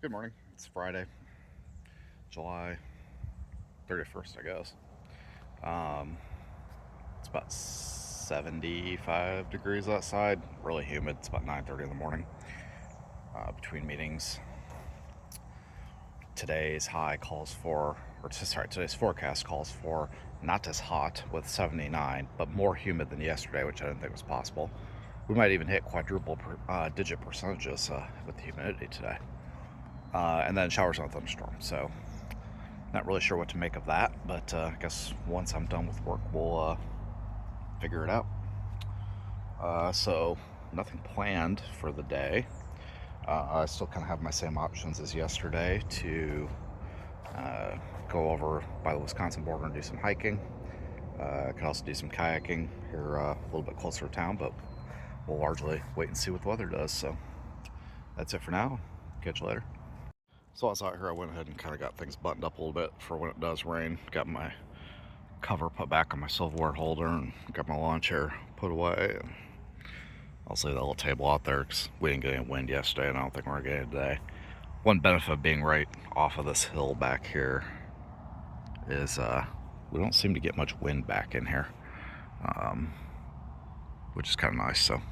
Good morning. It's Friday, July 31st, I guess. It's about 75 degrees outside, really humid. It's about 9:30 in the morning between meetings. Today's forecast calls for not as hot with 79, but more humid than yesterday, which I didn't think was possible. We might even hit quadruple digit percentages with the humidity today. And then showers and thunderstorms. So, not really sure what to make of that, but I guess once I'm done with work, we'll figure it out. So, nothing planned for the day. I still kind of have my same options as yesterday to go over by the Wisconsin border and do some hiking. I can also do some kayaking here a little bit closer to town, but we'll largely wait and see what the weather does. So, that's it for now. Catch you later. So I was out here, I went ahead and kind of got things buttoned up a little bit for when it does rain. Got my cover put back on my silverware holder and got my lawn chair put away. And I'll leave that little table out there because we didn't get any wind yesterday and I don't think we're going to get it today. One benefit of being right off of this hill back here is we don't seem to get much wind back in here, which is kind of nice. So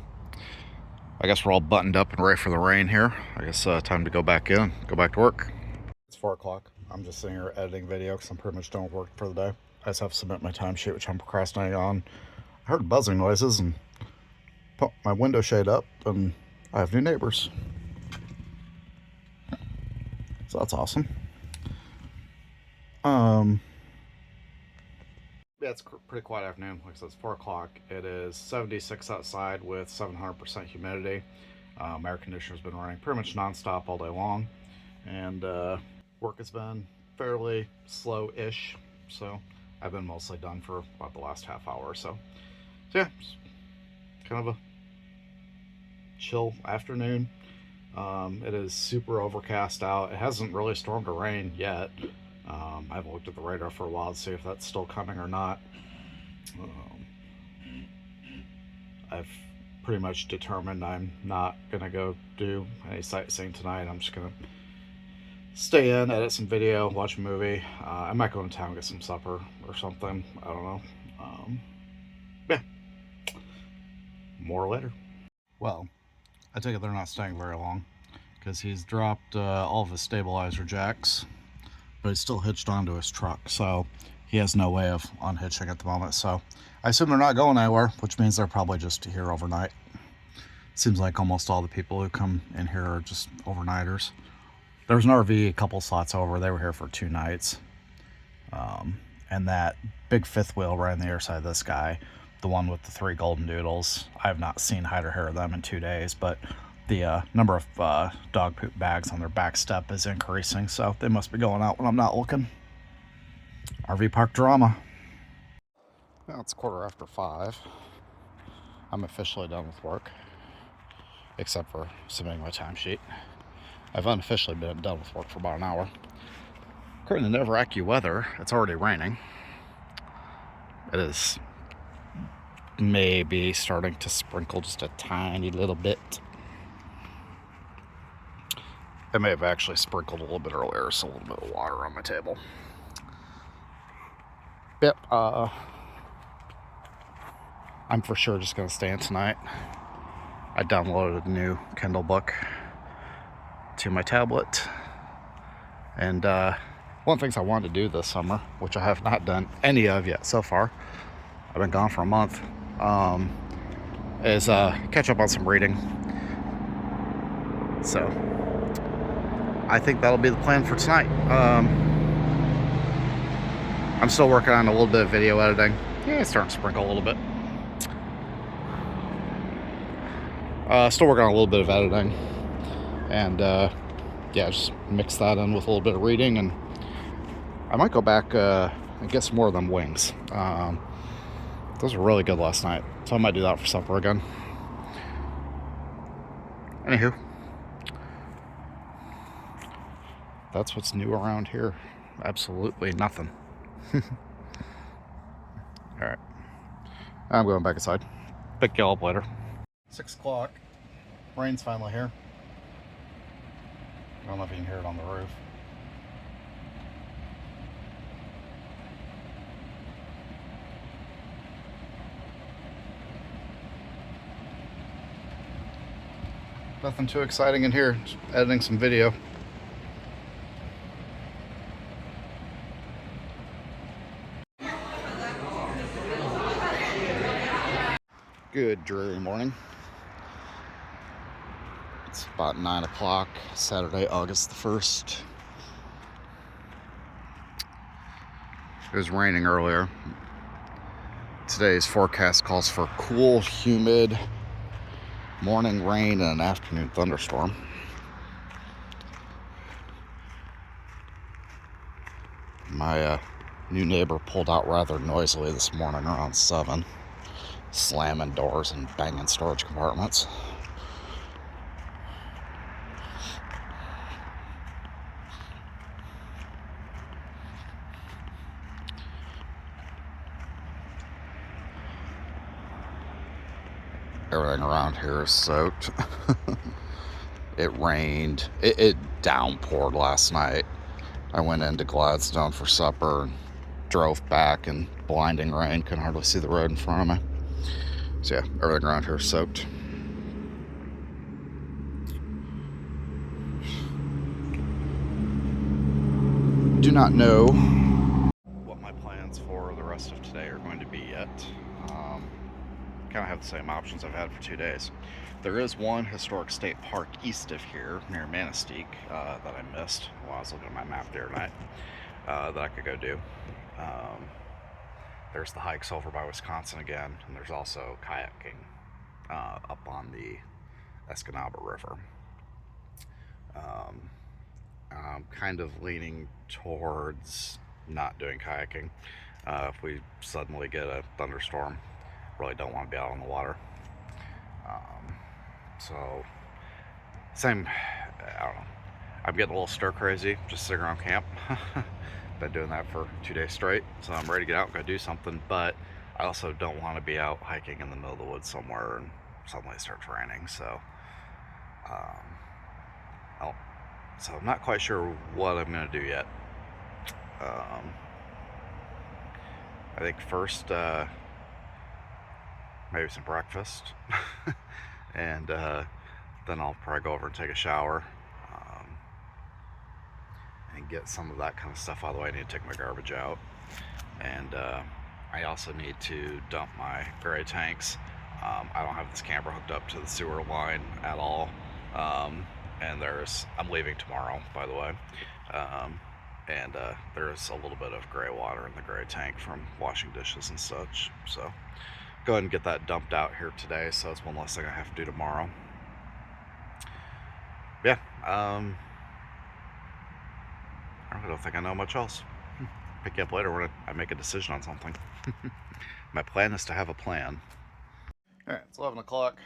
I guess we're all buttoned up and ready for the rain here. I guess time to go back in, go back to work. It's 4 o'clock. I'm just sitting here editing video because I'm pretty much done with work for the day. I just have to submit my timesheet, which I'm procrastinating on. I heard buzzing noises and put my window shade up, and I have new neighbors. So that's awesome. Yeah, it's a pretty quiet afternoon. Like I said, it's 4 o'clock. It is 76 outside with 700% humidity. Air conditioner's been running pretty much nonstop all day long. And work has been fairly slow-ish. So I've been mostly done for about the last half hour or so. So yeah, kind of a chill afternoon. It is super overcast out. It hasn't really stormed or rained yet. I haven't looked at the radar for a while to see if that's still coming or not. I've pretty much determined I'm not going to go do any sightseeing tonight. I'm just going to stay in, edit some video, watch a movie. I might go in town and get some supper or something. I don't know. Yeah. More later. Well, I take it they're not staying very long because he's dropped all of his stabilizer jacks, but he's still hitched onto his truck, so he has no way of unhitching at the moment. So I assume they're not going anywhere, which means they're probably just here overnight. Seems like almost all the people who come in here are just overnighters. There's an RV a couple slots over. They were here for 2 nights. And that big fifth wheel right on the other side of this guy, the one with the 3 golden doodles, I have not seen hide or hair of them in 2 days, but the number of dog poop bags on their back step is increasing, so they must be going out when I'm not looking. RV park drama. Well, it's 5:15. I'm officially done with work, except for submitting my timesheet. I've unofficially been done with work for about an hour. According to Never AccuWeather, it's already raining. It is maybe starting to sprinkle just a tiny little bit. It may have actually sprinkled a little bit earlier, so a little bit of water on my table. Yep, I'm for sure just going to stay in tonight. I downloaded a new Kindle book to my tablet. And one of the things I wanted to do this summer, which I have not done any of yet so far, I've been gone for a month, is catch up on some reading. So I think that'll be the plan for tonight. I'm still working on a little bit of video editing. Yeah, it's starting to sprinkle a little bit. Still working on a little bit of editing. And yeah, just mix that in with a little bit of reading. And I might go back and get some more of them wings. Those were really good last night. So I might do that for supper again. Anywho. That's what's new around here. Absolutely nothing. Alright. I'm going back inside. Pick you all up later. 6 o'clock. Rain's finally here. I don't know if you can hear it on the roof. Nothing too exciting in here, just editing some video. Good dreary morning. It's about 9 o'clock, Saturday, August the 1st. It was raining earlier. Today's forecast calls for cool, humid morning rain and an afternoon thunderstorm. My new neighbor pulled out rather noisily this morning around 7, slamming doors and banging storage compartments. Everything around here is soaked. It rained. It downpoured last night. I went into Gladstone for supper and drove back in blinding rain. Couldn't hardly see the road in front of me. So yeah, everything around here is soaked. Do not know what my plans for the rest of today are going to be yet. Kind of have the same options I've had for 2 days. There is one historic state park east of here near Manistique that I missed while I was looking at my map the other night that I could go do. There's the hikes over by Wisconsin again, and there's also kayaking up on the Escanaba River. I'm kind of leaning towards not doing kayaking. If we suddenly get a thunderstorm, really don't want to be out on the water. So same, I don't know, I'm getting a little stir crazy just sitting around camp. Been doing that for 2 days straight, so I'm ready to get out and go do something, but I also don't want to be out hiking in the middle of the woods somewhere and suddenly it starts raining. So so I'm not quite sure what I'm going to do yet. I think first maybe some breakfast and then I'll probably go over and take a shower and get some of that kind of stuff out of the way. I need to take my garbage out, and I also need to dump my gray tanks. I don't have this camper hooked up to the sewer line at all, and I'm leaving tomorrow, by the way, and there's a little bit of gray water in the gray tank from washing dishes and such, so go ahead and get that dumped out here today, so it's one less thing I have to do tomorrow. Yeah, I don't think I know much else. Pick you up later when I make a decision on something. My plan is to have a plan. Alright, it's 11 o'clock.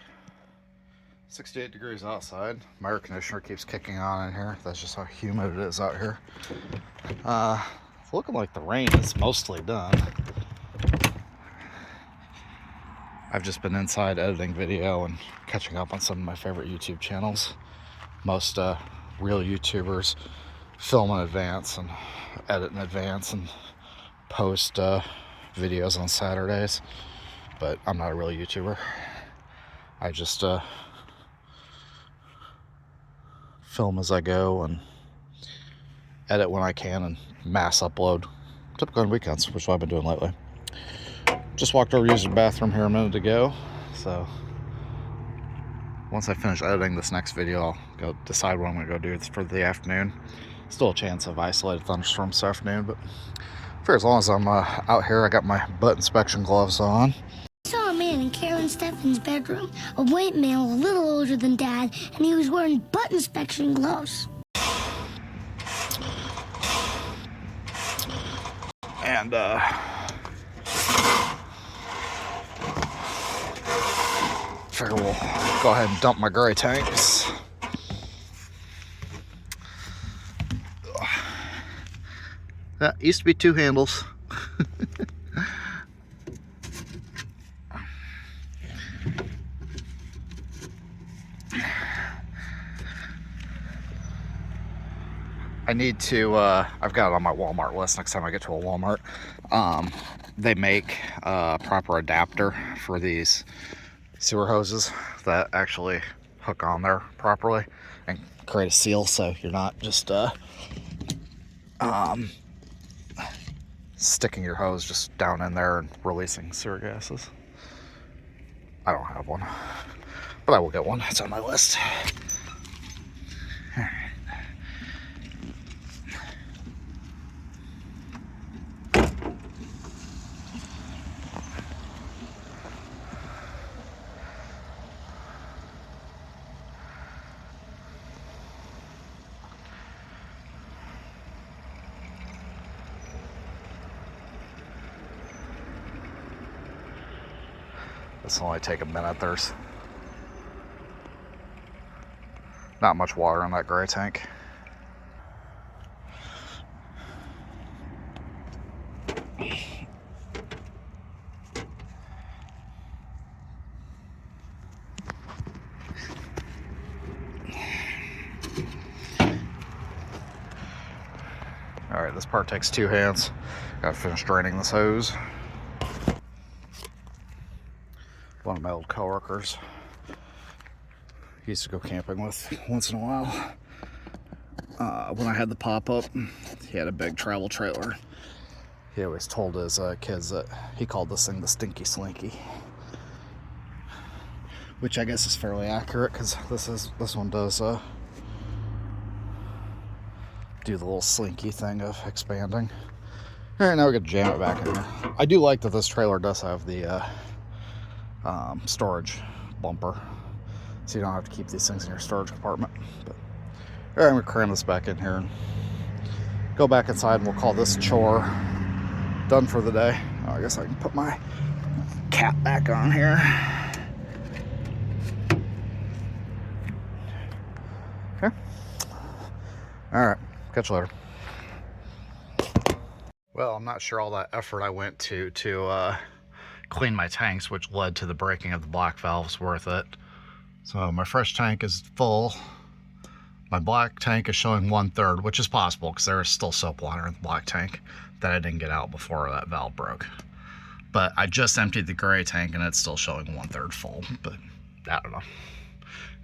68 degrees outside. My air conditioner keeps kicking on in here. That's just how humid it is out here. It's looking like the rain is mostly done. I've just been inside editing video and catching up on some of my favorite YouTube channels. Most real YouTubers film in advance and edit in advance and post videos on Saturdays, but I'm not a real YouTuber. I just film as I go and edit when I can and mass upload, typically on weekends, which is what I've been doing lately. Just walked over to use the bathroom here a minute ago, so once I finish editing this next video, I'll go decide what I'm going to go do for the afternoon. Still a chance of isolated thunderstorms this afternoon, but for as long as I'm out here, I got my butt inspection gloves on. I saw a man in Carol and Stefan's bedroom, a white man a little older than Dad, and he was wearing butt inspection gloves. And figure we'll go ahead and dump my gray tanks. That used to be 2 handles. I need to, I've got it on my Walmart list next time I get to a Walmart. They make a proper adapter for these sewer hoses that actually hook on there properly and create a seal so you're not just sticking your hose just down in there and releasing sewer gases. I don't have one, but I will get one. It's on my list. All right. This will only take a minute. There's not much water in that gray tank. All right, this part takes 2 hands. Gotta finish draining this hose. One of my old coworkers he used to go camping with once in a while. When I had the pop-up, he had a big travel trailer. He always told his kids that he called this thing the Stinky Slinky, which I guess is fairly accurate because this one does do the little slinky thing of expanding. All right, now we got to jam it back in here. I do like that this trailer does have the storage bumper, so you don't have to keep these things in your storage compartment. But all right, I'm gonna cram this back in here and go back inside, and we'll call this chore done for the day. Oh, I guess I can put my cap back on here. Okay. All right, catch you later. Well, I'm not sure all that effort I went to clean my tanks, which led to the breaking of the black valves, worth it. So my fresh tank is full. My black tank is showing 1/3, which is possible because there is still soap water in the black tank that I didn't get out before that valve broke. But I just emptied the gray tank and it's still showing 1/3 full. But I don't know.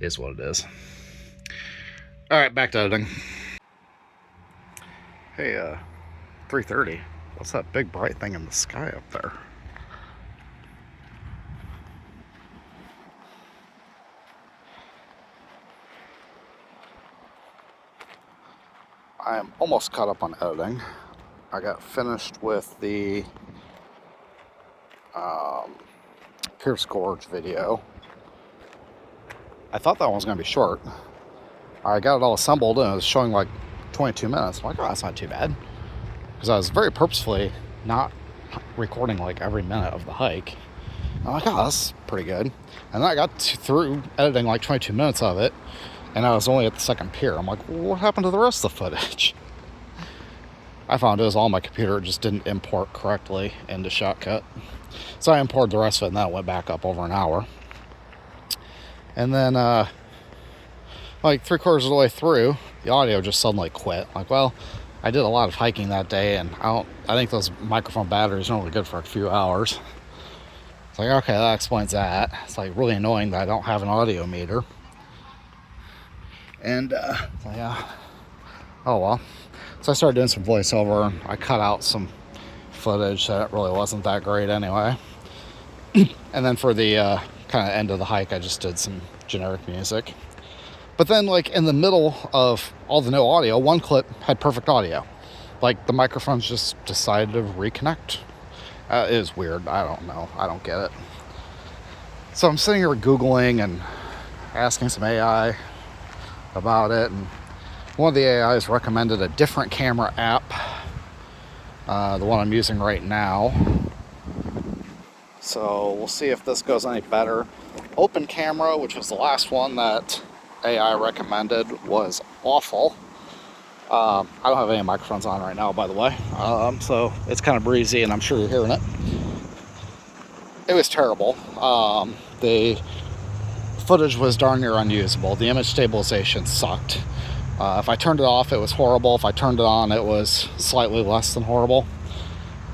It is what it is. All right, back to editing. Hey, 3:30. What's that big bright thing in the sky up there? I am almost caught up on editing. I got finished with the Pierce Gorge video. I thought that one was going to be short. I got it all assembled and it was showing like 22 minutes. I'm like, oh, that's not too bad. Because I was very purposefully not recording like every minute of the hike. I'm like, oh, that's pretty good. And then I got through editing like 22 minutes of it, and I was only at the second pier. I'm like, well, what happened to the rest of the footage? I found it was all my computer, it just didn't import correctly into Shotcut. So I imported the rest of it, and then it went back up over an hour. And then, like 3/4 of the way through, the audio just suddenly quit. Like, well, I did a lot of hiking that day, and I think those microphone batteries are only good for a few hours. It's like, okay, that explains that. It's like really annoying that I don't have an audio meter. And so yeah, oh well. So I started doing some voiceover, and I cut out some footage that really wasn't that great anyway. And then for the kind of end of the hike, I just did some generic music. But then, like, in the middle of all the no audio, one clip had perfect audio. Like, the microphones just decided to reconnect. It is weird. I don't know. I don't get it. So I'm sitting here Googling and asking some AI about it. And one of the AIs recommended a different camera app. The one I'm using right now. So we'll see if this goes any better. Open Camera, which was the last one that AI recommended, was awful. I don't have any microphones on right now, by the way, so it's kind of breezy and I'm sure you're hearing it. It was terrible. The footage was darn near unusable. The image stabilization sucked. If I turned it off, it was horrible. If I turned it on, it was slightly less than horrible.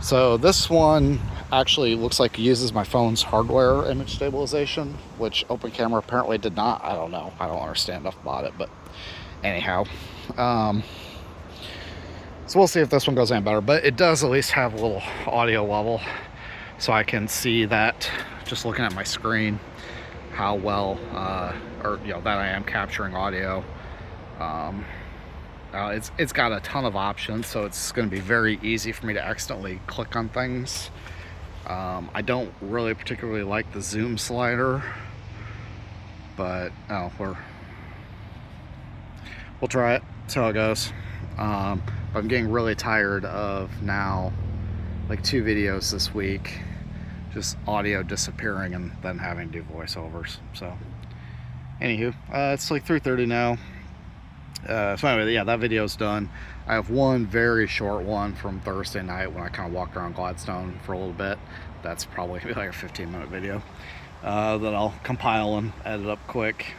So this one actually looks like it uses my phone's hardware image stabilization, which Open Camera apparently did not. I don't know. I don't understand enough about it, but anyhow. So we'll see if this one goes any better, but it does at least have a little audio level, so I can see that just looking at my screen how well, or that I am capturing audio. It's got a ton of options, so it's going to be very easy for me to accidentally click on things. I don't really particularly like the zoom slider, but we'll try it, see how it goes. I'm getting really tired of now, like 2 videos this week, just audio disappearing and then having to do voiceovers. So anywho, it's like 3:30 now. So anyway, yeah, that video's done. I have one very short one from Thursday night when I kind of walked around Gladstone for a little bit. That's probably gonna be like a 15-minute video that I'll compile and edit up quick.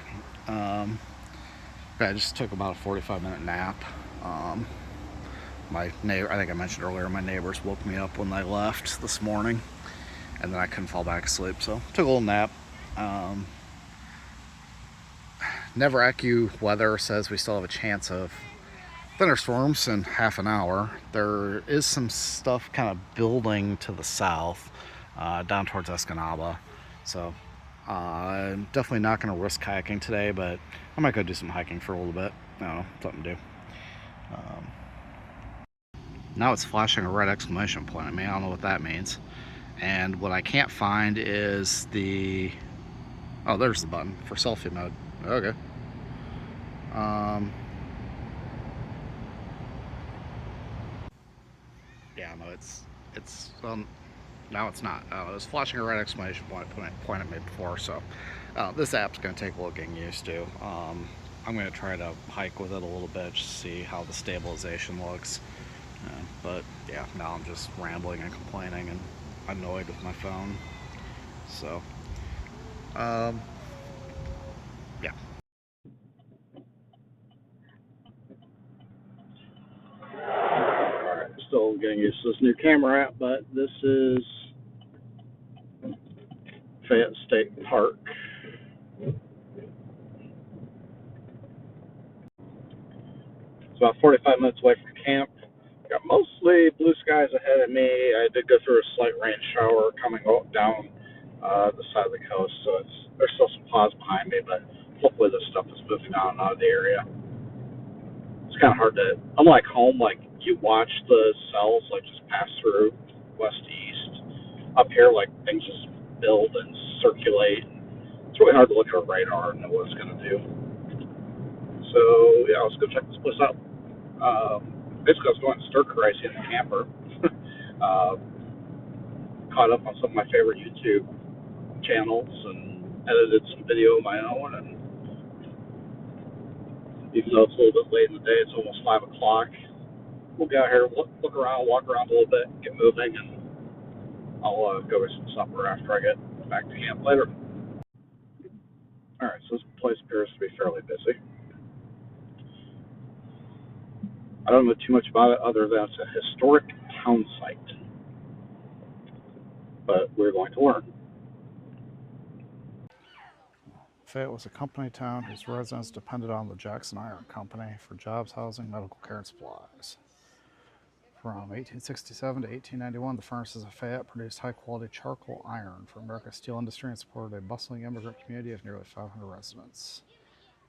I just took about a 45-minute nap. My neighbor, I think I mentioned earlier, my neighbors woke me up when they left this morning, and then I couldn't fall back asleep, so took a little nap. Never AccuWeather says we still have a chance of thunderstorms in half an hour. There is some stuff kind of building to the south, down towards Escanaba, so I'm definitely not going to risk hiking today, but I might go do some hiking for a little bit. I don't know, something to do. Now it's flashing a red exclamation point at me. I don't know what that means. And what I can't find is the... Oh, there's the button for selfie mode. Okay. Yeah, no, it's now it's not. It was flashing a red exclamation point at me before, so this app's going to take a little getting used to. I'm going to try to hike with it a little bit just to see how the stabilization looks. But yeah, now I'm just rambling and complaining and annoyed with my phone. So, yeah. Alright, still getting used to this new camera app, but this is Fayette State Park. It's about 45 minutes away from camp. Got mostly blue skies ahead of me. I did go through a slight rain shower coming down the side of the coast, so there's still some clouds behind me, but hopefully this stuff is moving on and out of the area. It's kind of hard to, unlike home, like you watch the cells like just pass through west to east. Up here, like things just build and circulate. It's really hard to look at a radar and know what it's going to do. So yeah, let's go check this place out. Basically, I was going stir crazy in the camper. Caught up on some of my favorite YouTube channels and edited some video of my own. And even though it's a little bit late in the day, it's almost 5 o'clock. We'll get out here, look around, walk around a little bit, get moving, and I'll go get some supper after I get back to camp later. Alright, so this place appears to be fairly busy. I don't know too much about it other than it's a historic town site. But we're going to learn. Fayette was a company town whose residents depended on the Jackson Iron Company for jobs, housing, medical care, and supplies. From 1867 to 1891, the furnaces of Fayette produced high-quality charcoal iron for America's steel industry and supported a bustling immigrant community of nearly 500 residents.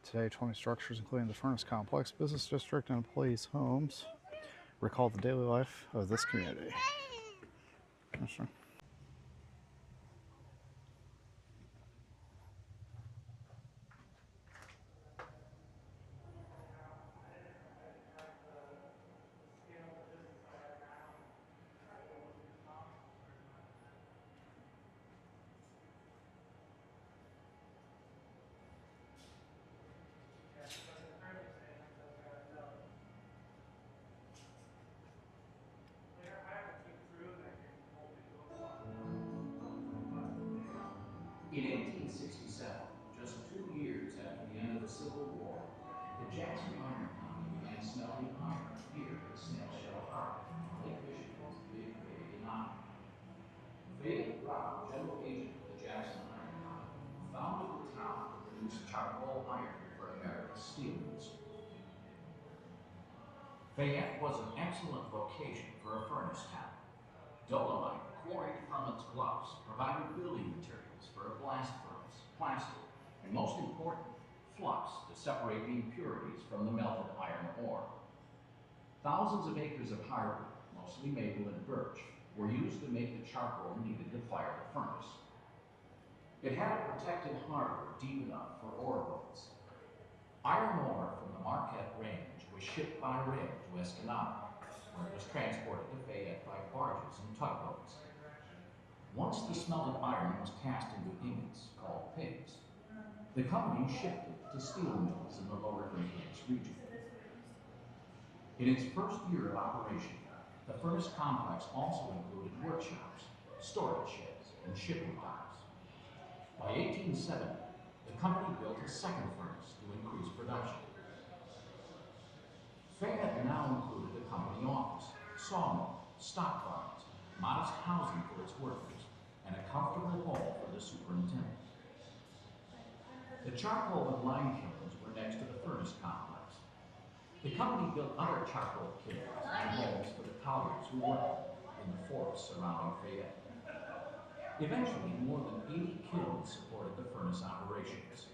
Today, 20 structures, including the furnace complex, business district, and employees' homes, recall the daily life of this community. Sure. In 1867, just 2 years after the end of the Civil War, the Jackson Iron Company iron-smelting iron here at Snail Harbor on Lake Michigan's Big Bay Line. Fayette Brown, general agent of the Jackson Iron Company, founded the town to produce charcoal iron for America's steel industry. Fayette was an excellent location for a furnace town. Dolomite, quarried from its bluffs, provided building materials for a blast furnace, plaster, and most important, flux to separate the impurities from the melted iron ore. Thousands of acres of hardwood, mostly maple and birch, were used to make the charcoal needed to fire the furnace. It had a protected harbor deep enough for ore boats. Iron ore from the Marquette Range was shipped by rail to Escanaba, where it was transported to Fayette by barges and tugboats. Once the smelted iron was cast into ingots, called pigs, the company shipped it to steel mills in the lower Great Lakes region. In its first year of operation, the furnace complex also included workshops, storage sheds, and shipping docks. By 1870, the company built a second furnace to increase production. Fayette now included a company office, sawmill, stock barns, modest housing for its workers, and a comfortable home for the superintendent. The charcoal and lime kilns were next to the furnace complex. The company built other charcoal kilns and homes for the colliers who worked in the forests surrounding Fayette. Eventually, more than 80 kilns supported the furnace operations.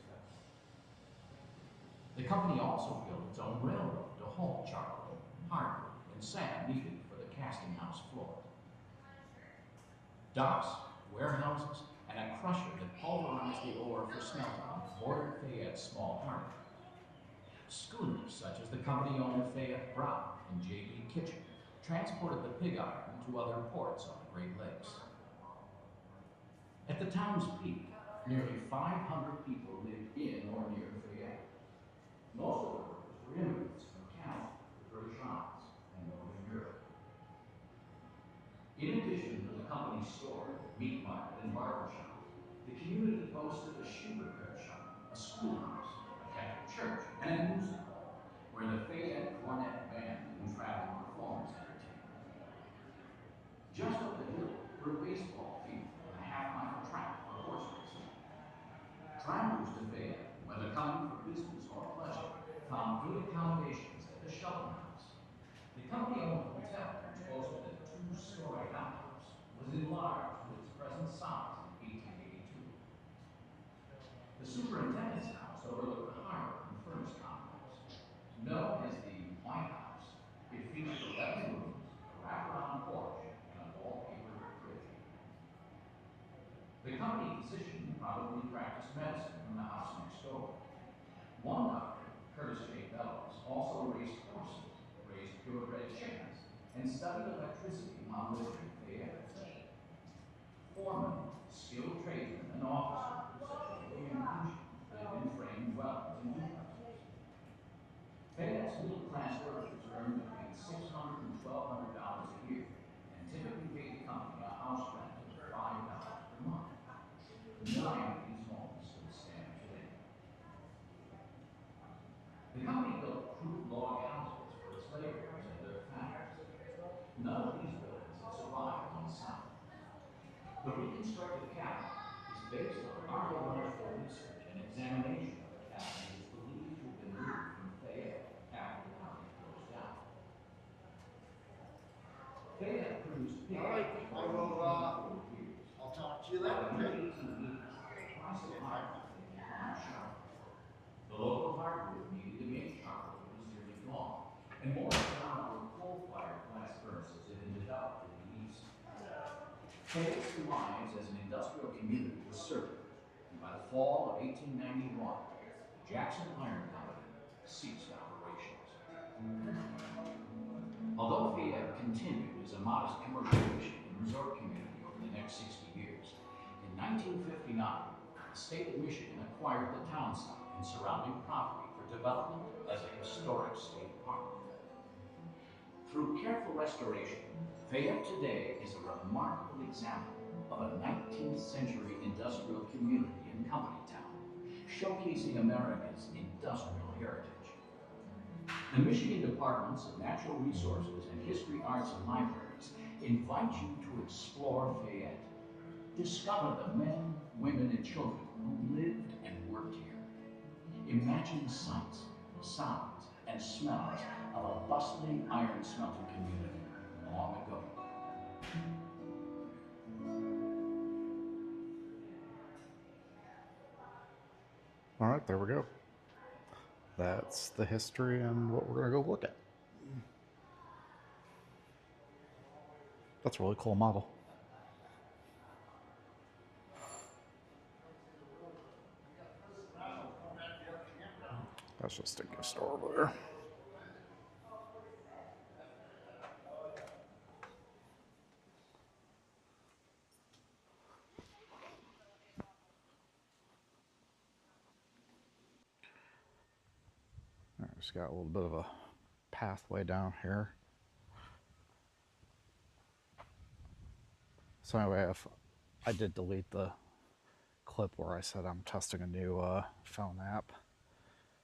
The company also built its own railroad to haul charcoal, hardwood, and sand needed for the casting house floor. Docks, warehouses, and a crusher that pulverized the ore for smelting bordered Fayette's small harbor. Schooners, such as the company-owned Fayette Brown and J.B. Kitchen, transported the pig iron to other ports on the Great Lakes. At the town's peak, nearly 500 people lived in or near Fayette. Most of the workers were immigrants from Canada, the British Isles, and Northern Europe. In addition to the company's store, meat market, and barber shop, the community boasted a shoe repair shop, a schoolhouse, a Catholic church, and a music hall, where the Fayette Cornet Band and traveling performers entertained. Just up the hill were a baseball field and a half-mile track for horse racing. Travelers to Fayette, whether coming for business or pleasure, found good accommodations at the Shoreline House. The company-owned hotel, which boasted a two-story outhouse, was enlarged to its present size in 1882. The superintendent's house overlooked the harbor and furnace complex. Known as the White House, it featured 11 rooms, a wraparound porch, and a wallpaper fridge. The company physician probably practiced medicine in the house next door. One doctor, Curtis J. Bellows, also raised horses, raised purebred chickens, and studied electricity on Liberty, Fayette. Foremen, skilled tradesmen, and officers such as William Pinch lived in frame dwellings and duplexes. Fayette's middle-class workers earned between $600 and $1,200 a year, and typically paid the company a house rent of $5 per month. 9 of these homes still stand today. The company built crude log houses for its laborers and their families. None of these buildings have survived on site. The reconstructed cabin is based on archaeological research and examination of the cabin that is believed to have been moved from Fayette after the company closed down. Fayette produced pig iron for over 4 years. I'll talk to you later. The local hardwood needed to make charcoal was nearly gone, and more economical coal-fired blast furnaces had been developed in the east. Fayette's demise as an industrial community was certain, and by the fall of 1891, the Jackson Iron Company ceased operations. Although Fayette continued as a modest commercial fishing and resort community over the next 60 years, in 1959, the state of Michigan acquired the townsite and surrounding property for development as a historic state park. Through careful restoration, Fayette today is a remarkable example of a 19th century industrial community and company town, showcasing America's industrial heritage. The Michigan Departments of Natural Resources and History, Arts, and Libraries invite you to explore Fayette. Discover the men, women, and children who lived and worked here. Imagine the sights, sounds, and smells of a bustling iron smelting community long ago. All right, there we go. That's the history and what we're going to go look at. That's a really cool model. That's just a gift store over there. All right, just got a little bit of a pathway down here. So anyway, I did delete the clip where I said I'm testing a new phone app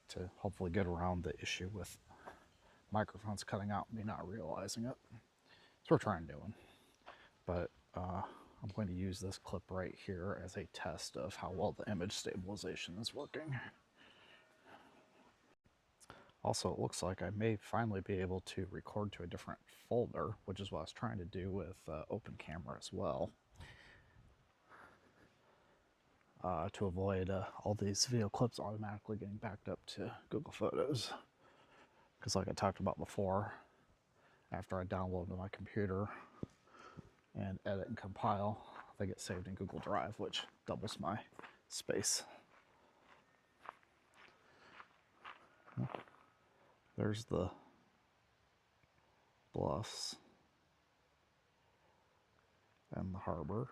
to hopefully get around the issue with microphones cutting out and me not realizing it. So we're trying doing. But I'm going to use this clip right here as a test of how well the image stabilization is working. Also, it looks like I may finally be able to record to a different folder, which is what I was trying to do with Open Camera as well, to avoid all these video clips automatically getting backed up to Google Photos. Because like I talked about before, after I download to my computer and edit and compile, they get saved in Google Drive, which doubles my space. There's the bluffs and the harbor.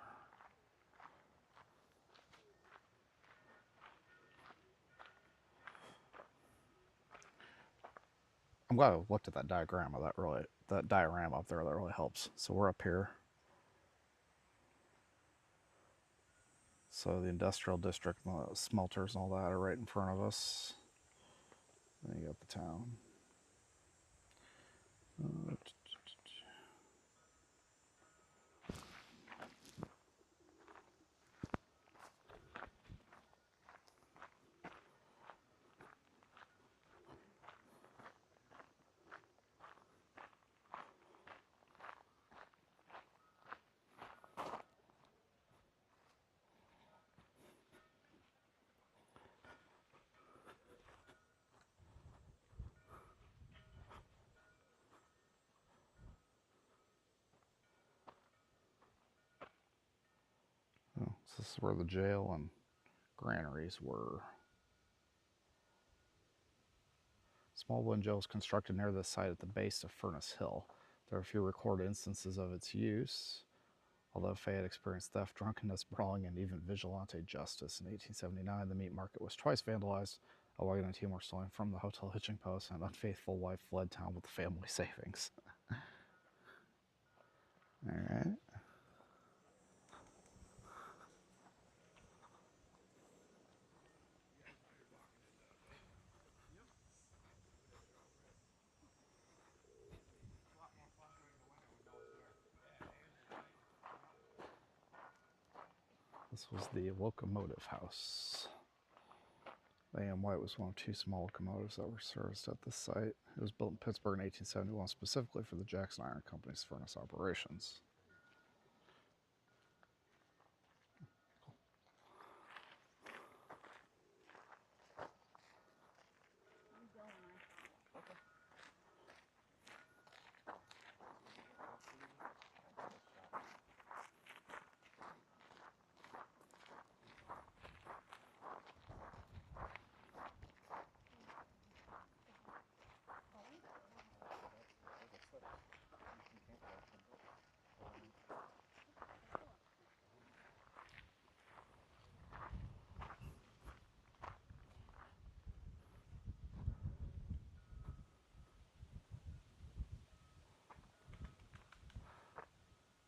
I'm glad I looked at that diagram of that diagram up there. That really helps. So we're up here. So the industrial district, and the smelters and all that are right in front of us. Then you got the town. Oh, so this is where the jail and granaries were. Small wooden jail was constructed near the site at the base of Furnace Hill. There are a few recorded instances of its use, although Fayette experienced theft, drunkenness, brawling, and even vigilante justice. In 1879, the meat market was twice vandalized. A wagon and team were stolen from the hotel hitching post, and an unfaithful wife fled town with the family savings. All right. This was the Locomotive House. The A.M. White was one of two small locomotives that were serviced at this site. It was built in Pittsburgh in 1871 specifically for the Jackson Iron Company's furnace operations.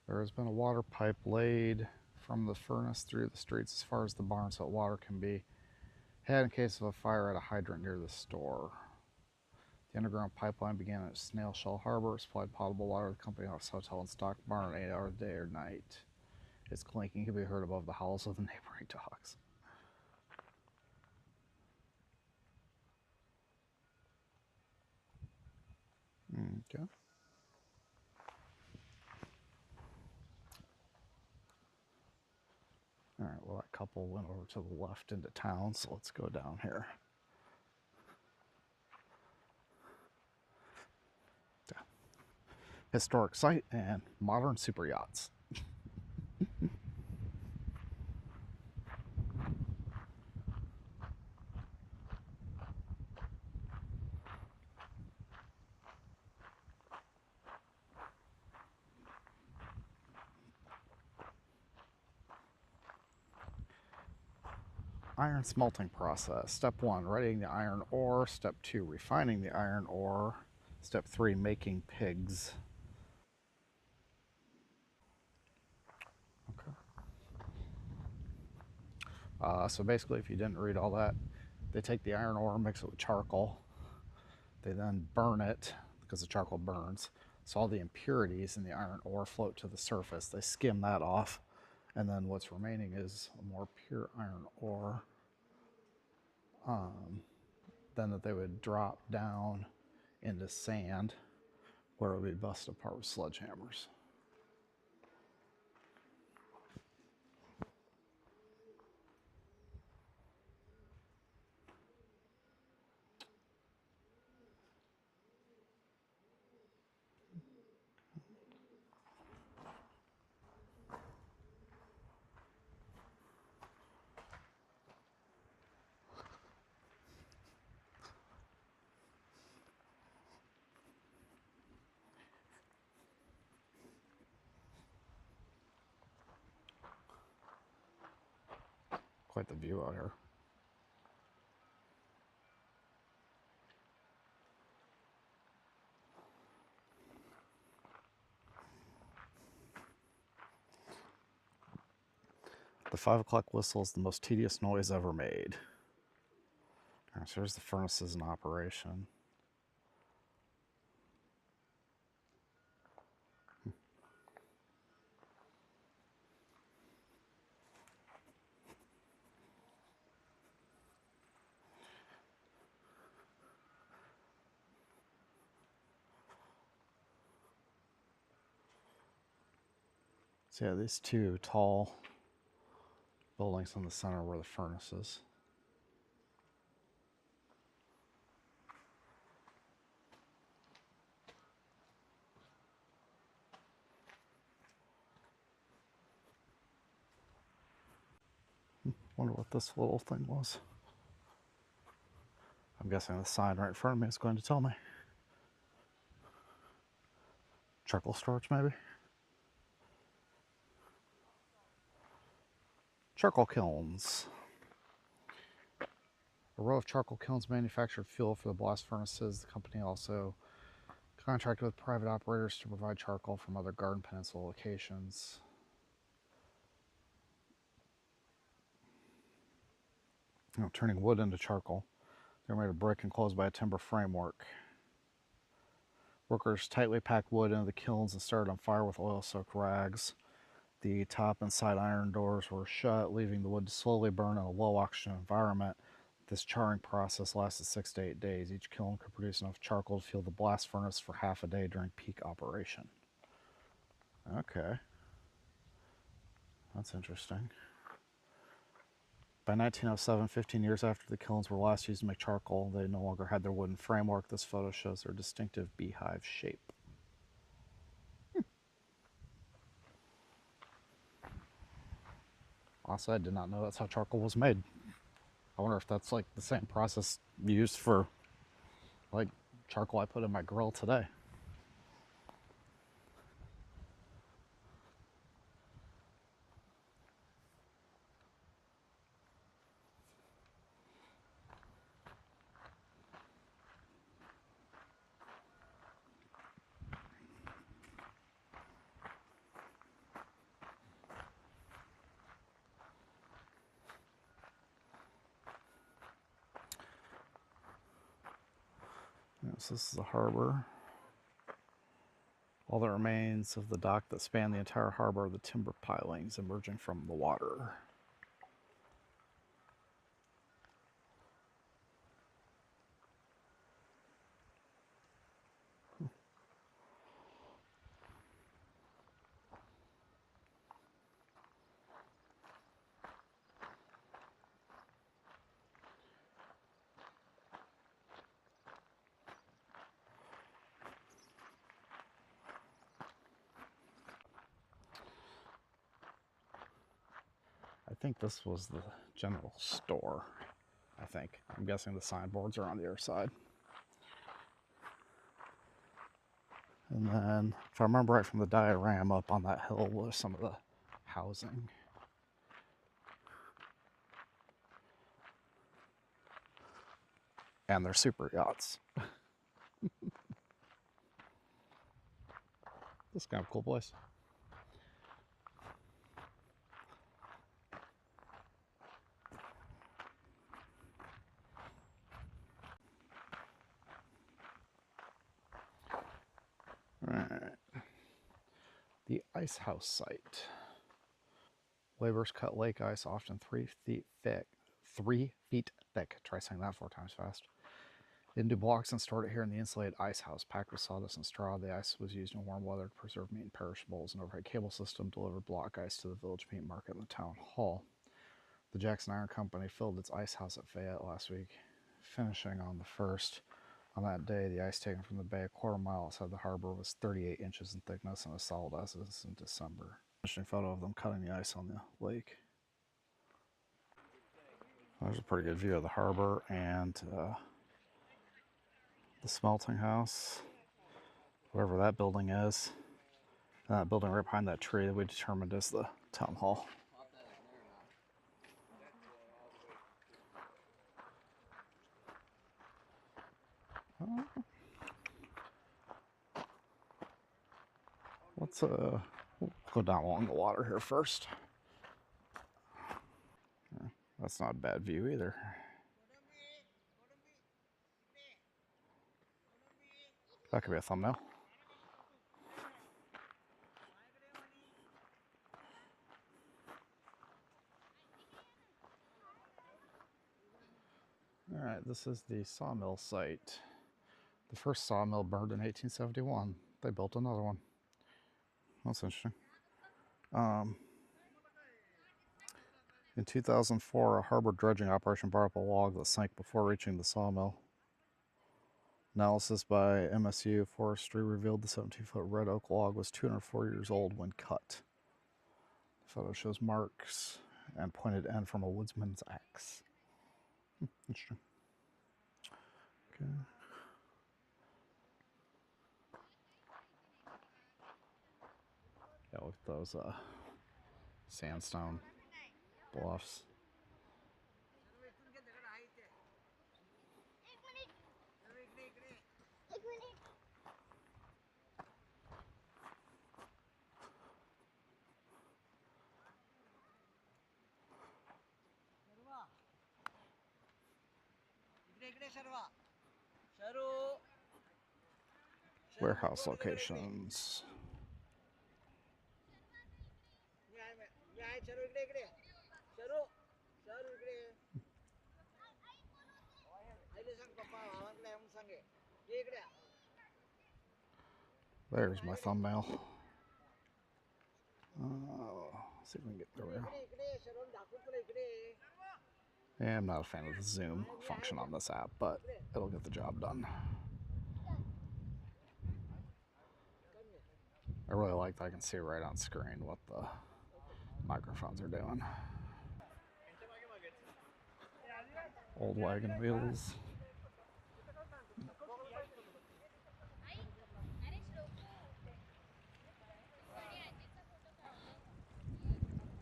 There has been a water pipe laid from the furnace through the streets as far as the barn so that water can be had in case of a fire at a hydrant near the store. The underground pipeline began at Snail Shell Harbor, supplied potable water to the company house, hotel, and stock barn 8 hours a day or night. Its clanking can be heard above the howls of the neighboring dogs. Okay. All right, well, that couple went over to the left into town, so let's go down here. Yeah. Historic site and modern super yachts. Iron smelting process. Step 1, readying the iron ore. Step 2, refining the iron ore. Step 3, making pigs. Okay. So basically, if you didn't read all that, they take the iron ore, mix it with charcoal. They then burn it because the charcoal burns. So all the impurities in the iron ore float to the surface. They skim that off, and then what's remaining is a more pure iron ore. Then that they would drop down into sand, where it would be busted apart with sledgehammers. Quite the view out here. The 5 o'clock whistle is the most tedious noise ever made. All right, so here's the furnaces in operation. So yeah, these two tall buildings in the center were the furnaces. Wonder what this little thing was. I'm guessing the sign right in front of me is going to tell me. Charcoal storage, maybe? Charcoal kilns. A row of charcoal kilns manufactured fuel for the blast furnaces. The company also contracted with private operators to provide charcoal from other Garden Peninsula locations. Turning wood into charcoal. They're made of brick and closed by a timber framework. Workers tightly packed wood into the kilns and started on fire with oil-soaked rags. The top and side iron doors were shut, leaving the wood to slowly burn in a low-oxygen environment. This charring process lasted 6 to 8 days. Each kiln could produce enough charcoal to fuel the blast furnace for half a day during peak operation. Okay. That's interesting. By 1907, 15 years after the kilns were last used to make charcoal, they no longer had their wooden framework. This photo shows their distinctive beehive shape. Also, I did not know that's how charcoal was made. I wonder if that's like the same process used for like charcoal I put in my grill today. So this is the harbor. All that remains of the dock that span the entire harbor are the timber pilings emerging from the water. I think this was the general store. I think. I'm guessing the signboards are on the other side. And then, if I remember right from the diagram, up on that hill was some of the housing. And their super yachts. This is kind of a cool place. Alright. The ice house site. Laborers cut lake ice, often 3 feet thick. 3 feet thick. Try saying that 4 times fast. Into blocks and stored it here in the insulated ice house, packed with sawdust and straw. The ice was used in warm weather to preserve meat and perishables. An overhead cable system delivered block ice to the village meat market and the town hall. The Jackson Iron Company filled its ice house at Fayette last week, finishing on the 1st. On that day, the ice taken from the bay a quarter mile outside the harbor was 38 inches in thickness and as solid as is in December. Interesting photo of them cutting the ice on the lake. There's a pretty good view of the harbor and the smelting house, whatever that building is. And that building right behind that tree that we determined is the town hall. Let's we'll go down along the water here first. That's not a bad view either. That could be a thumbnail. All right, this is the sawmill site. The first sawmill burned in 1871. They built another one. That's interesting. In 2004, a harbor dredging operation brought up a log that sank before reaching the sawmill. Analysis by MSU Forestry revealed the 17-foot red oak log was 204 years old when cut. The photo shows marks and pointed end from a woodsman's axe. Interesting. Okay. Yeah, look at those sandstone bluffs. Warehouse locations. There's my thumbnail. See if we can get through. Yeah, I'm not a fan of the zoom function on this app, but it'll get the job done. I really like that I can see right on screen what the microphones are doing. Old wagon wheels.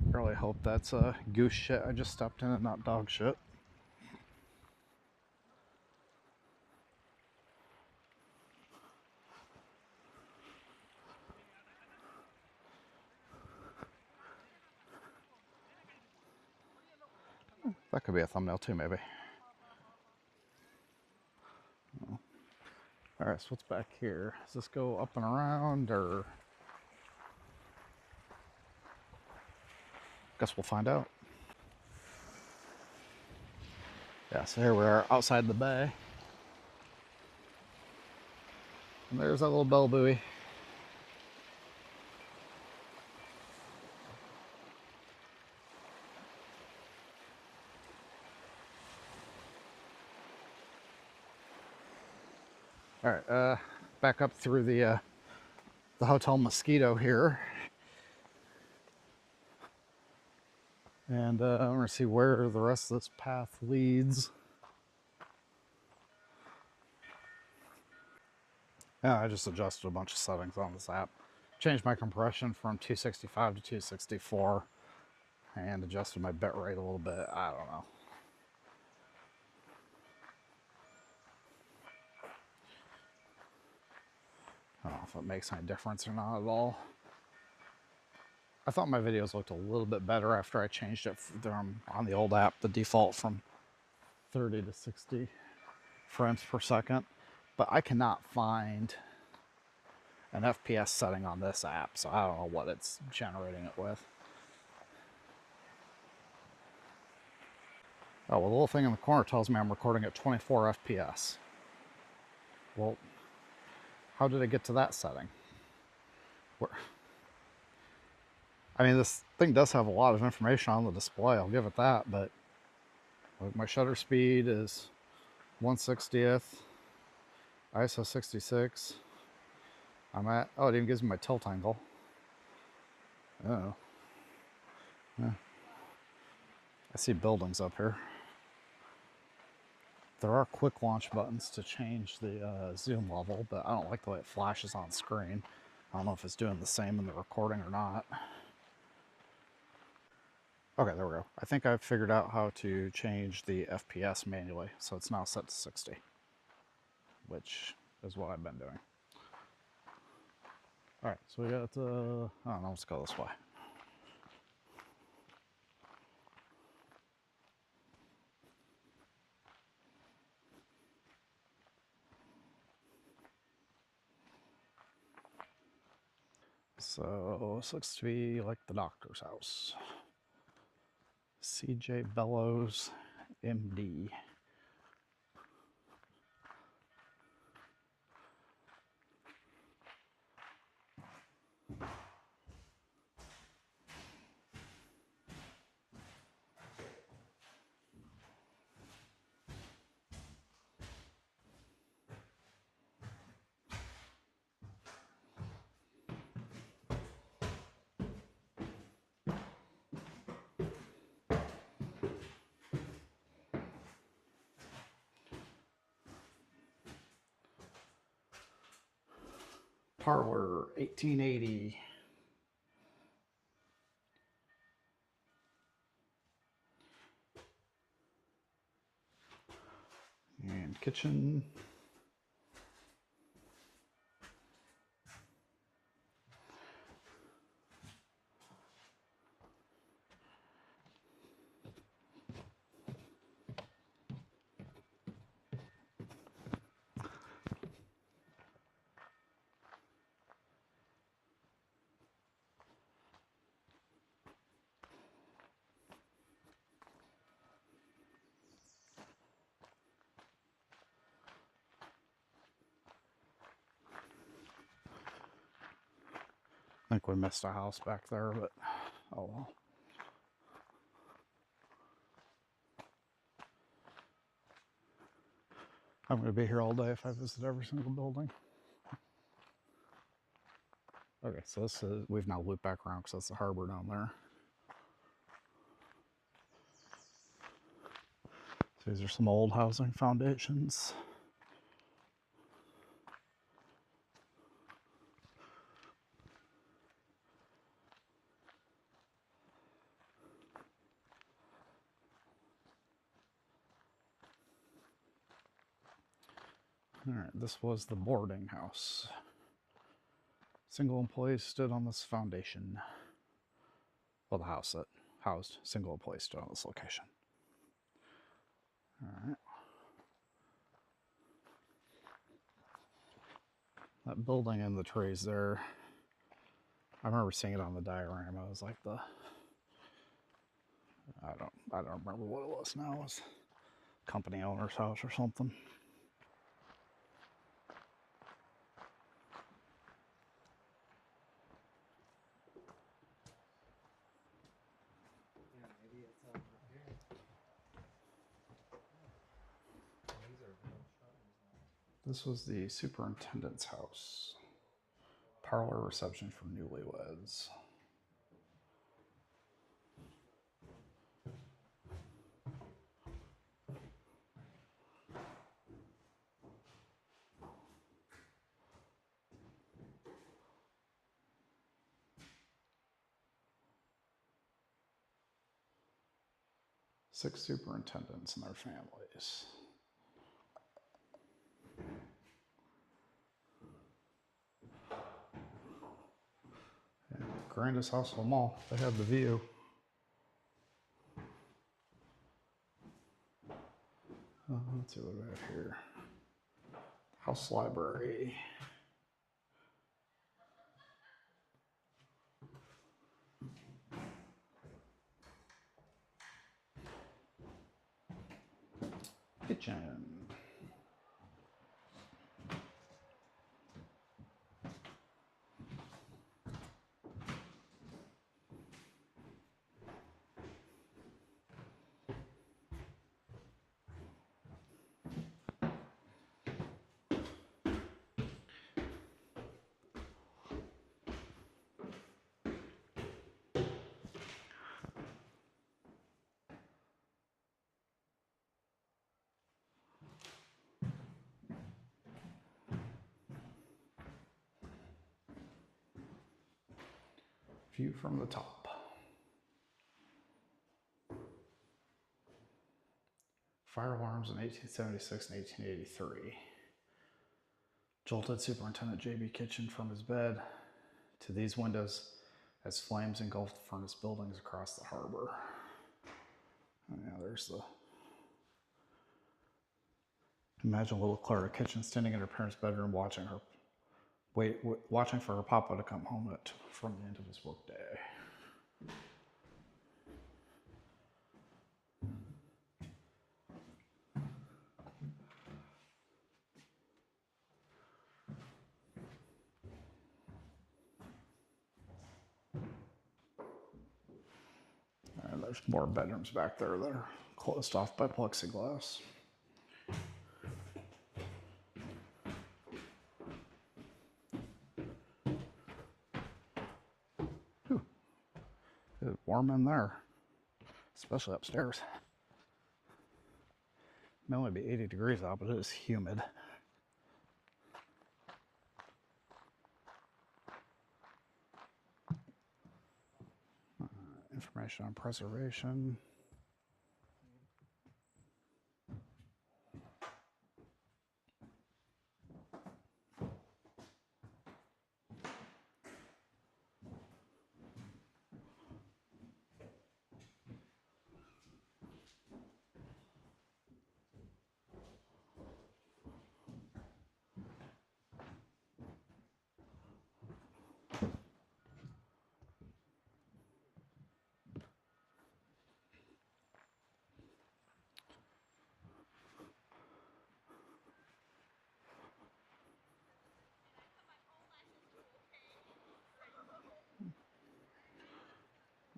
I really hope that's goose shit I just stepped in and not dog shit. That could be a thumbnail too, maybe. All right, so what's back here? Does this go up and around, or? Guess we'll find out. Yeah, so here we are outside the bay. And there's that little bell buoy. All right, back up through the Hotel Mosquito here. And I'm gonna see where the rest of this path leads. Yeah, I just adjusted a bunch of settings on this app. Changed my compression from 265 to 264 and adjusted my bit rate a little bit. I don't know. I don't know if it makes any difference or not at all. I thought my videos looked a little bit better after I changed it from, on the old app, the default from 30 to 60 frames per second. But I cannot find an FPS setting on this app, so I don't know what it's generating it with. Oh, well, the little thing in the corner tells me I'm recording at 24 FPS. Well, how did I get to that setting? I mean, this thing does have a lot of information on the display, I'll give it that, but my shutter speed is 1/60th, ISO 66. I'm at, oh, it even gives me my tilt angle. Oh. Yeah. I see buildings up here. There are quick launch buttons to change the zoom level, but I don't like the way it flashes on screen. I don't know if it's doing the same in the recording or not. Okay, there we go. I think I've figured out how to change the FPS manually, so it's now set to 60, which is what I've been doing. All right, so we got, I don't know, let's go this way. So this looks to be like the doctor's house. CJ Bellows, MD. Parlor, 1880. And kitchen. I think we missed a house back there, but oh well. I'm going to be here all day if I visit every single building. Okay, so this is, we've now looped back around because that's the harbor down there. So these are some old housing foundations. All right, this was the boarding house. Single employees stood on this foundation. Well, the house that housed single employees stood on this location. All right. That building in the trees there, I remember seeing it on the diorama. It was like I don't remember what it was now. It was company owner's house or something. Yeah, maybe it's over here. These are real shutters now. This was the superintendent's house. Parlor reception for newlyweds. Six superintendents and their families. And grandest house of them all. They have the view. Let's see what we have here. House library. Kitchen. View from the top. Fire alarms in 1876 and 1883. Jolted Superintendent J.B. Kitchen from his bed to these windows as flames engulfed the furnace buildings across the harbor. And yeah, there's the... Imagine little Clara Kitchen standing in her parents' bedroom watching for her papa to come home from the end of his workday. And there's more bedrooms back there that are closed off by plexiglass. Whew. It's warm in there, especially upstairs. It may only be 80 degrees out, but it is humid. Information on preservation.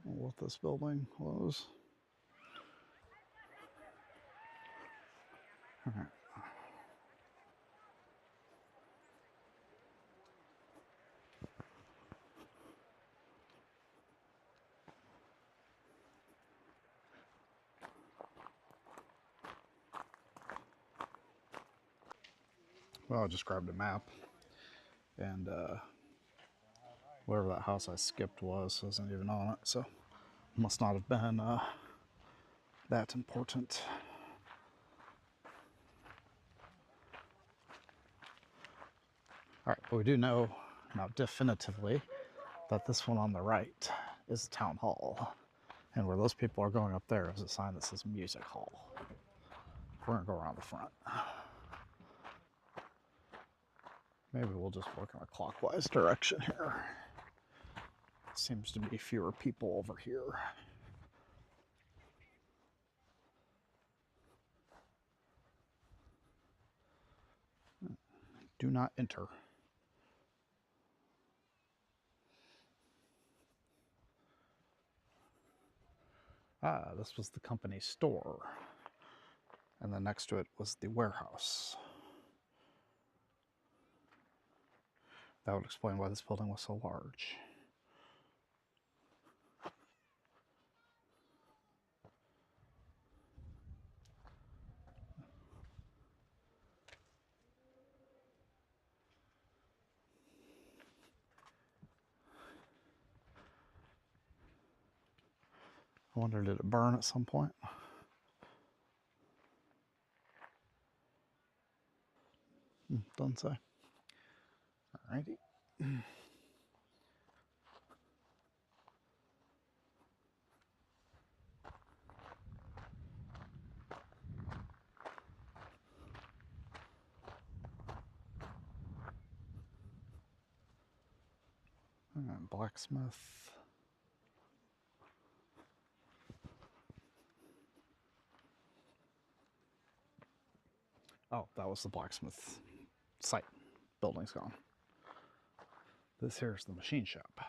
What this building was. All right. Well, I just grabbed a map, and wherever that house I skipped wasn't even on it, so must not have been that important. All right, but we do know now definitively that this one on the right is the town hall, and where those people are going up there is a sign that says music hall. We're gonna go around the front. Maybe we'll just work in a clockwise direction here. Seems to be fewer people over here. Do not enter. Ah, this was the company store. And then next to it was the warehouse. That would explain why this building was so large. I wonder, did it burn at some point? Doesn't say. Alrighty. And Blacksmith. Oh, that was the blacksmith site. Building's gone. This here's the machine shop.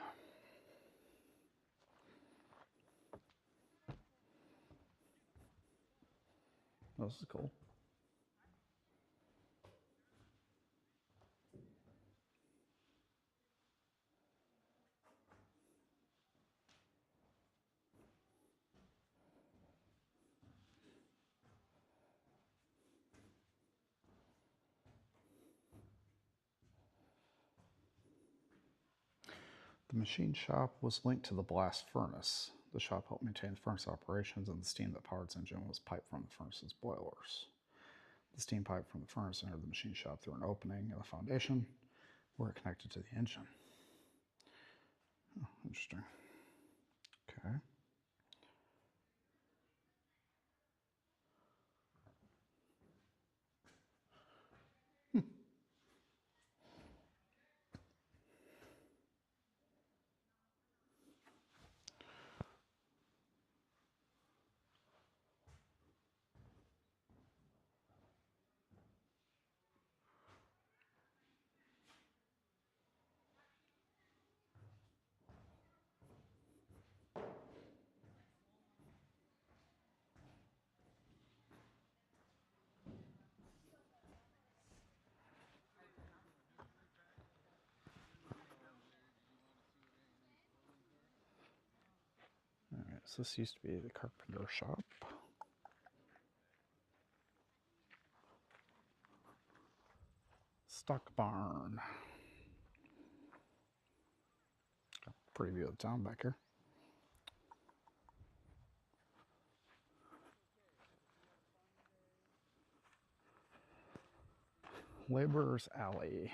Oh, this is cool. The machine shop was linked to the blast furnace. The shop helped maintain the furnace operations, and the steam that powered its engine was piped from the furnace's boilers. The steam pipe from the furnace entered the machine shop through an opening in the foundation where it connected to the engine. Oh, interesting. Okay. Alright, so this used to be the carpenter shop. Stock barn. Got a pretty view of the town back here. Laborer's Alley.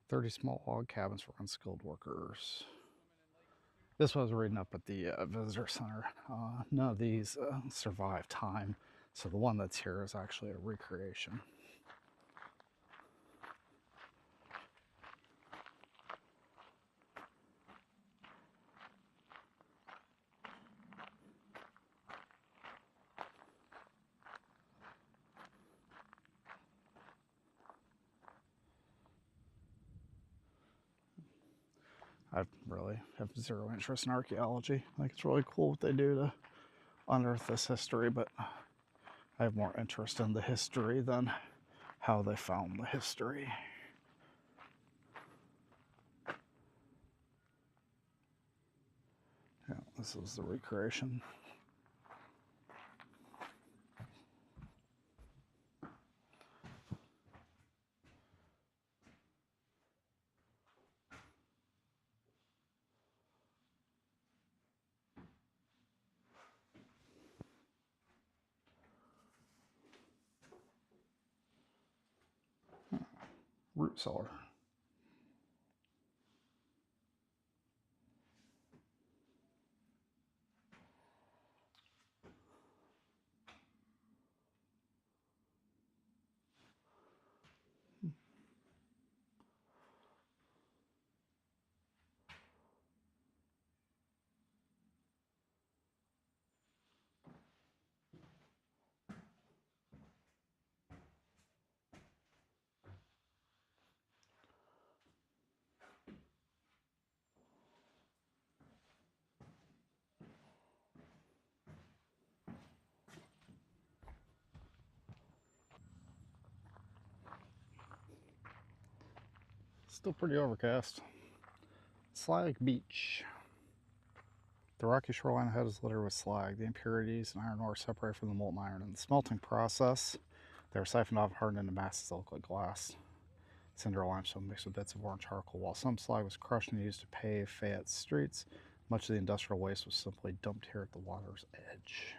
30 small log cabins for unskilled workers. This was reading up at the visitor center. None of these survive time, so the one that's here is actually a recreation. I really have zero interest in archaeology. I think it's really cool what they do to unearth this history, but I have more interest in the history than how they found the history. Yeah, this is the recreation. Root cellar. Still pretty overcast. Slag Beach. The rocky shoreline ahead is littered with slag. The impurities and iron ore separate from the molten iron. In the smelting process, they are siphoned off and hardened into masses that look like glass. Cinder limestone mixed with bits of orange charcoal. While some slag was crushed and used to pave Fayette streets, much of the industrial waste was simply dumped here at the water's edge.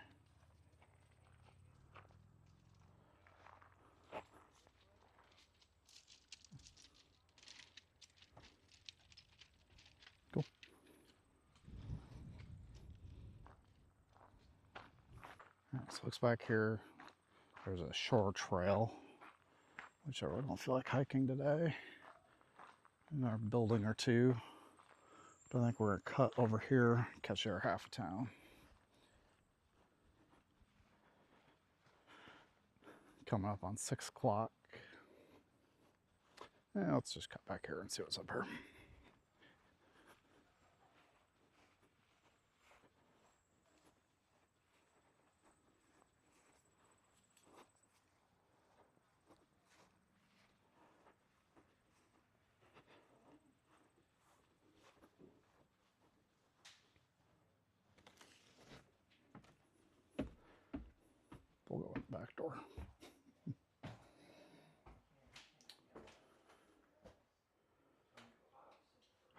Cool. Alright, so looks back here, there's a shore trail, which I really don't feel like hiking today. Another building or two. But I think we're gonna cut over here, catch the other half of town. Coming up on 6 o'clock. Yeah, let's just cut back here and see what's up here. We'll go in the back door.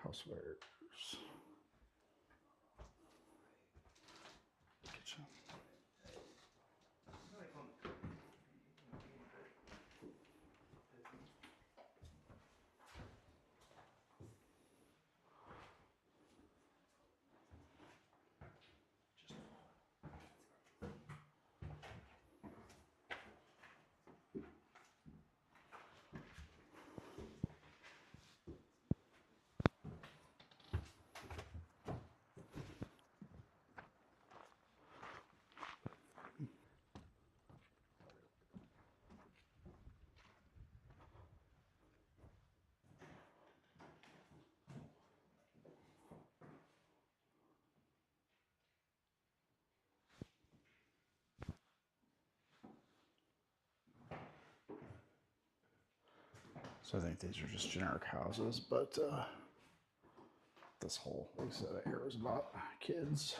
Housewares. Kitchen. So I think these are just generic houses, but this whole exhibit here is about kids.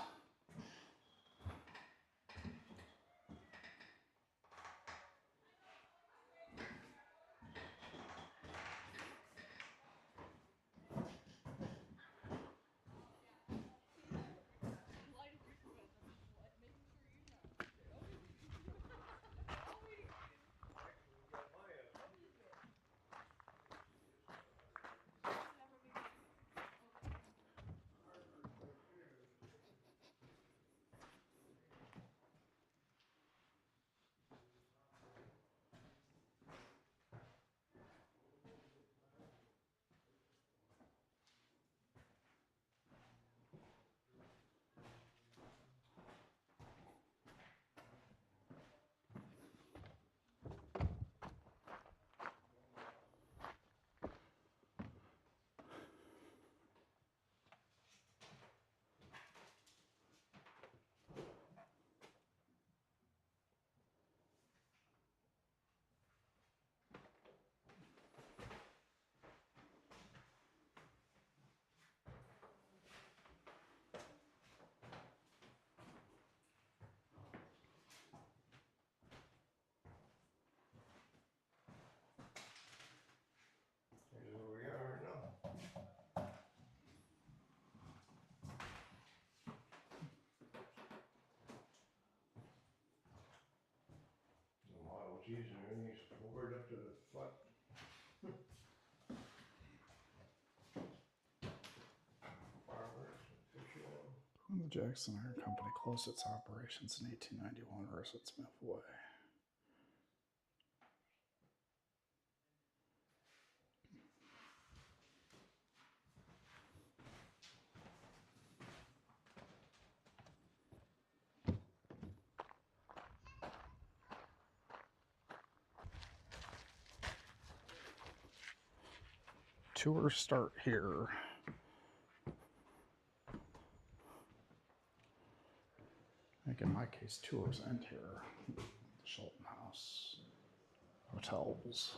Here's where we are now. The Model Ts and everything's poured up to the foot. Farmers, fish oil. When the Jackson Iron Company closed its operations in 1891, Russet Smith Way. Tours start here. I think in my case, tours end here. The Shoreline House, hotels.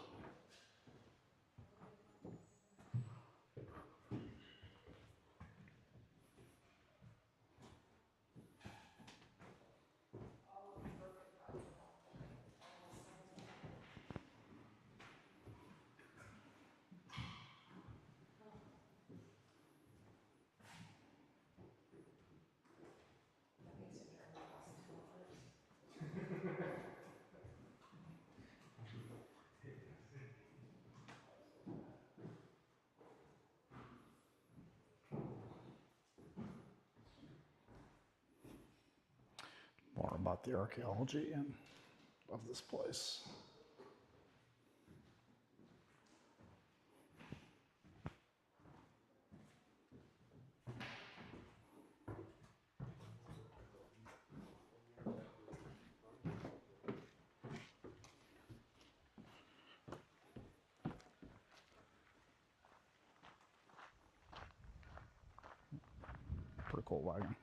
more about the archaeology of this place. Pretty cool wagon.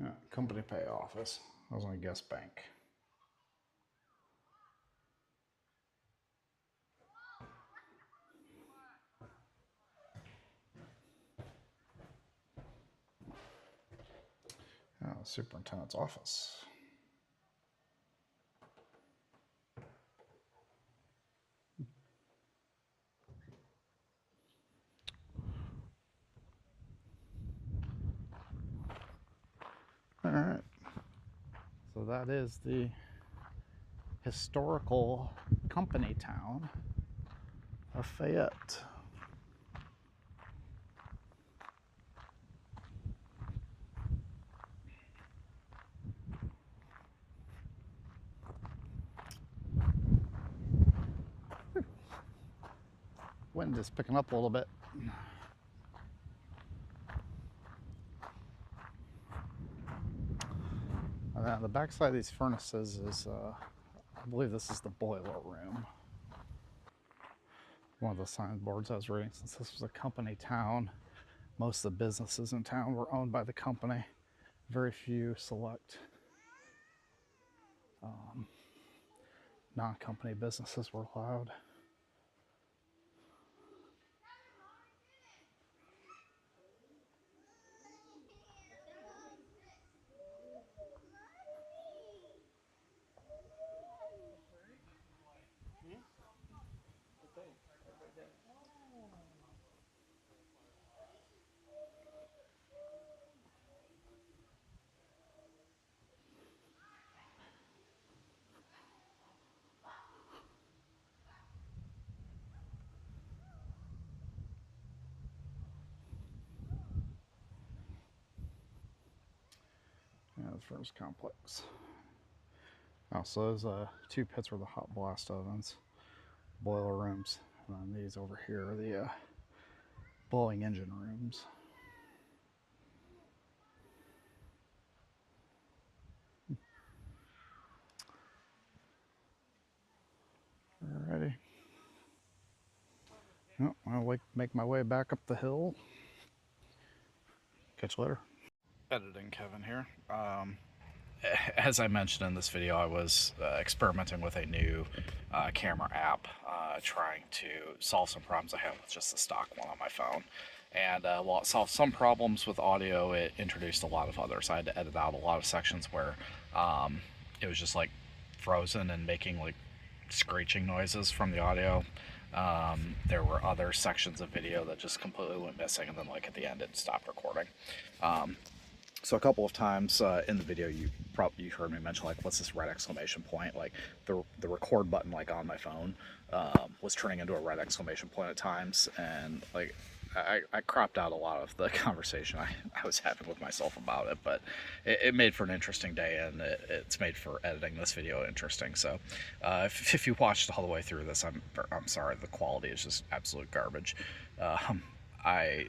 Yeah, company pay office. I was gonna guess bank. Superintendent's office. All right. So that is the historical company town of Fayette. Wind is picking up a little bit. The backside of these furnaces is, I believe this is the boiler room. One of the signboards I was reading, since this was a company town, most of the businesses in town were owned by the company. Very few select non-company businesses were allowed. Yeah, the furnace complex. Oh, so there's two pits were the hot blast ovens, boiler rooms, and then these over here are the blowing engine rooms. Alrighty. Well, I'll make my way back up the hill. Catch you later. Editing Kevin here. As I mentioned in this video, I was experimenting with a new camera app, trying to solve some problems I had with just the stock one on my phone. And while it solved some problems with audio, it introduced a lot of others. I had to edit out a lot of sections where it was just like frozen and making like screeching noises from the audio. There were other sections of video that just completely went missing, and then like at the end it stopped recording. So a couple of times in the video, you heard me mention like, what's this red exclamation point? Like the record button like on my phone was turning into a red exclamation point at times, and like I cropped out a lot of the conversation I was having with myself about it, but it made for an interesting day, and it's made for editing this video interesting. So if you watched all the way through this, I'm sorry, the quality is just absolute garbage. I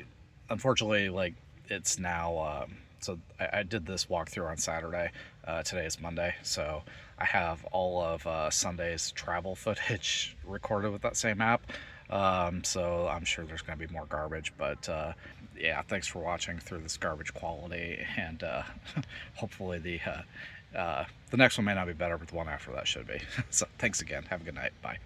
unfortunately, like, it's now so I did this walkthrough on Saturday. Today is Monday, so I have all of Sunday's travel footage recorded with that same app. So I'm sure there's going to be more garbage, but yeah, thanks for watching through this garbage quality, and hopefully the next one may not be better, but the one after that should be. So thanks again. Have a good night. Bye.